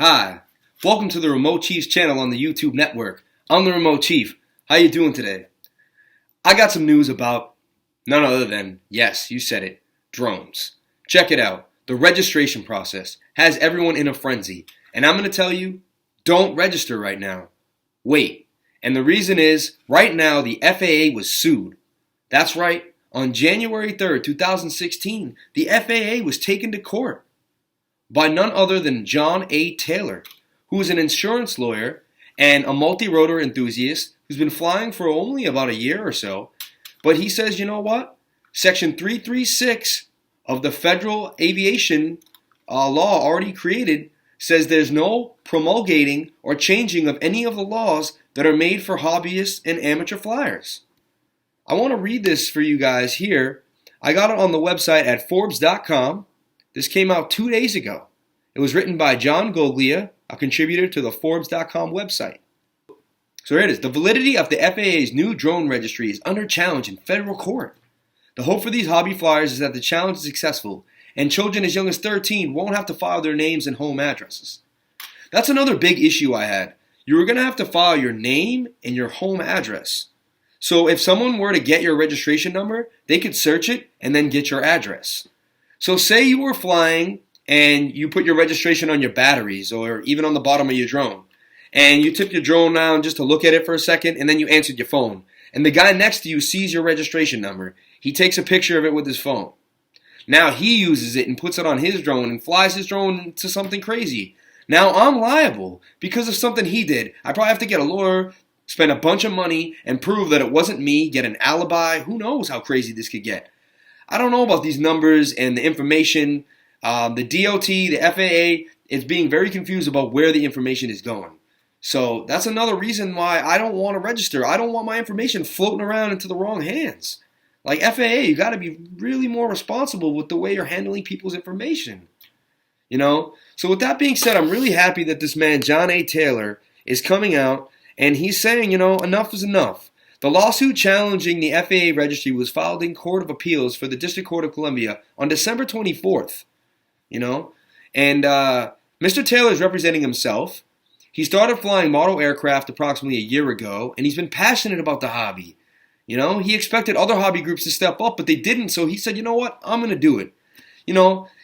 Hi, welcome to the Remote Chiefs channel on the YouTube network. I'm the Remote Chief. How you doing today? I got some news about none other than, yes, you said it, drones. Check it out. The registration process has everyone in a frenzy. And I'm going to tell you, don't register right now. Wait. And the reason is, right now the FAA was sued. That's right. On January 3rd, 2016, the FAA was taken to court by none other than John A. Taylor, who is an insurance lawyer and a multi-rotor enthusiast who's been flying for only about a year or so. But he says, you know what? Section 336 of the federal aviation law already created says there's no promulgating or changing of any of the laws that are made for hobbyists and amateur flyers. I want to read this for you guys here. I got it on the website at Forbes.com. This came out 2 days ago. It was written by John Goglia, a contributor to the Forbes.com website. So here it is. The validity of the FAA's new drone registry is under challenge in federal court. The hope for these hobby flyers is that the challenge is successful and children as young as 13 won't have to file their names and home addresses. That's another big issue I had. You were going to have to file your name and your home address. So if someone were to get your registration number, they could search it and then get your address. So say you were flying and you put your registration on your batteries or even on the bottom of your drone. And you took your drone down just to look at it for a second and then you answered your phone. And the guy next to you sees your registration number. He takes a picture of it with his phone. Now he uses it and puts it on his drone and flies his drone into something crazy. Now I'm liable because of something he did. I probably have to get a lawyer, spend a bunch of money, and prove that it wasn't me, get an alibi. Who knows how crazy this could get. I don't know about these numbers and the information. The DOT, the FAA is being very confused about where the information is going. So that's another reason why I don't want to register. I don't want my information floating around into the wrong hands. Like FAA, you got to be really more responsible with the way you're handling people's information. You know? So with that being said, I'm really happy that this man, John A. Taylor, is coming out and he's saying, enough is enough. The lawsuit challenging the FAA registry was filed in Court of Appeals for the District Court of Columbia on December 24th. And Mr. Taylor is representing himself. He started flying model aircraft approximately a year ago, and he's been passionate about the hobby. He expected other hobby groups to step up, but they didn't, so he said, you know what, I'm going to do it.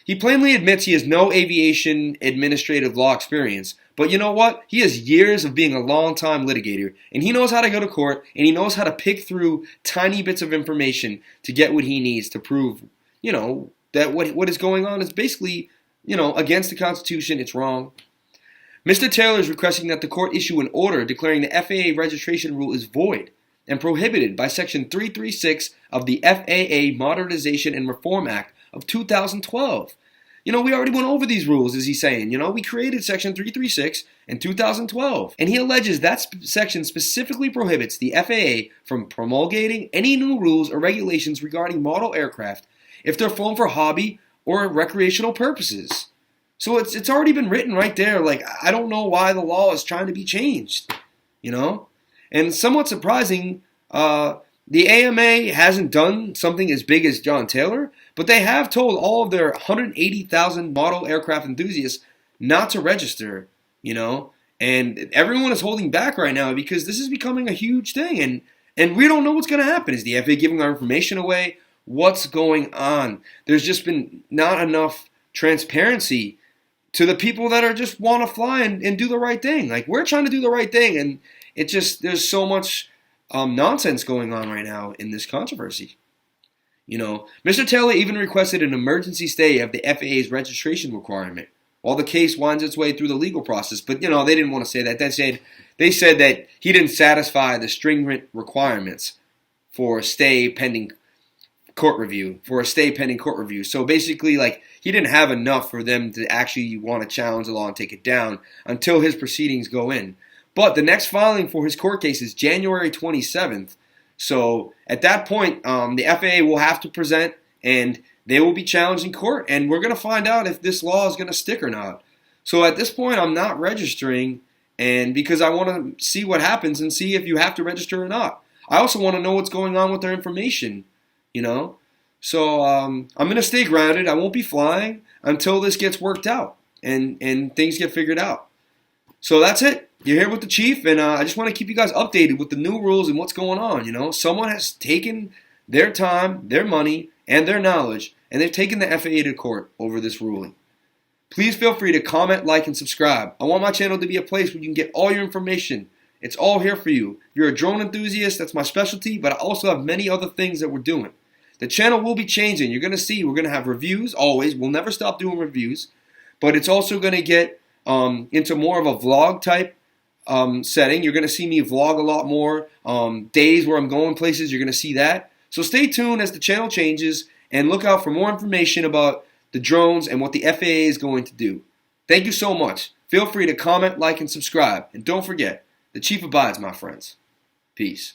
He plainly admits he has no aviation administrative law experience, but you know what? He has years of being a longtime litigator, and he knows how to go to court, and he knows how to pick through tiny bits of information to get what he needs to prove, that what is going on is basically, against the Constitution. It's wrong. Mr. Taylor is requesting that the court issue an order declaring the FAA registration rule is void and prohibited by Section 336 of the FAA Modernization and Reform Act of 2012. We already went over these rules, is he saying. We created Section 336 in 2012. And he alleges that section specifically prohibits the FAA from promulgating any new rules or regulations regarding model aircraft if they're flown for hobby or recreational purposes. So it's already been written right there. Like, I don't know why the law is trying to be changed, And somewhat surprising, the AMA hasn't done something as big as John Taylor, but they have told all of their 180,000 model aircraft enthusiasts not to register, And everyone is holding back right now because this is becoming a huge thing. And we don't know what's going to happen. Is the FAA giving our information away? What's going on? There's just been not enough transparency to the people that are just want to fly and do the right thing. Like, we're trying to do the right thing, and there's so much nonsense going on right now in this controversy. Mr. Taylor even requested an emergency stay of the FAA's registration requirement while the case winds its way through the legal process. But, they didn't want to say that. They said that he didn't satisfy the stringent requirements for a stay pending court review. So basically, he didn't have enough for them to actually want to challenge the law and take it down until his proceedings go in. But the next filing for his court case is January 27th. So at that point, the FAA will have to present and they will be challenged in court. And we're going to find out if this law is going to stick or not. So at this point, I'm not registering, and because I want to see what happens and see if you have to register or not. I also want to know what's going on with their information, So I'm going to stay grounded. I won't be flying until this gets worked out. and things get figured out. So that's it. You're here with the chief, and I just want to keep you guys updated with the new rules and what's going on. Someone has taken their time, their money, and their knowledge, and they've taken the FAA to court over this ruling. Please feel free to comment, like, and subscribe. I want my channel to be a place where you can get all your information. It's all here for you. If you're a drone enthusiast, that's my specialty, but I also have many other things that we're doing. The channel will be changing. You're going to see we're going to have reviews always. We'll never stop doing reviews, but it's also going to get into more of a vlog type setting. You're going to see me vlog a lot more. Days where I'm going places, you're going to see that. So stay tuned as the channel changes and look out for more information about the drones and what the FAA is going to do. Thank you so much. Feel free to comment, like, and subscribe. And don't forget, the chief abides, my friends. Peace.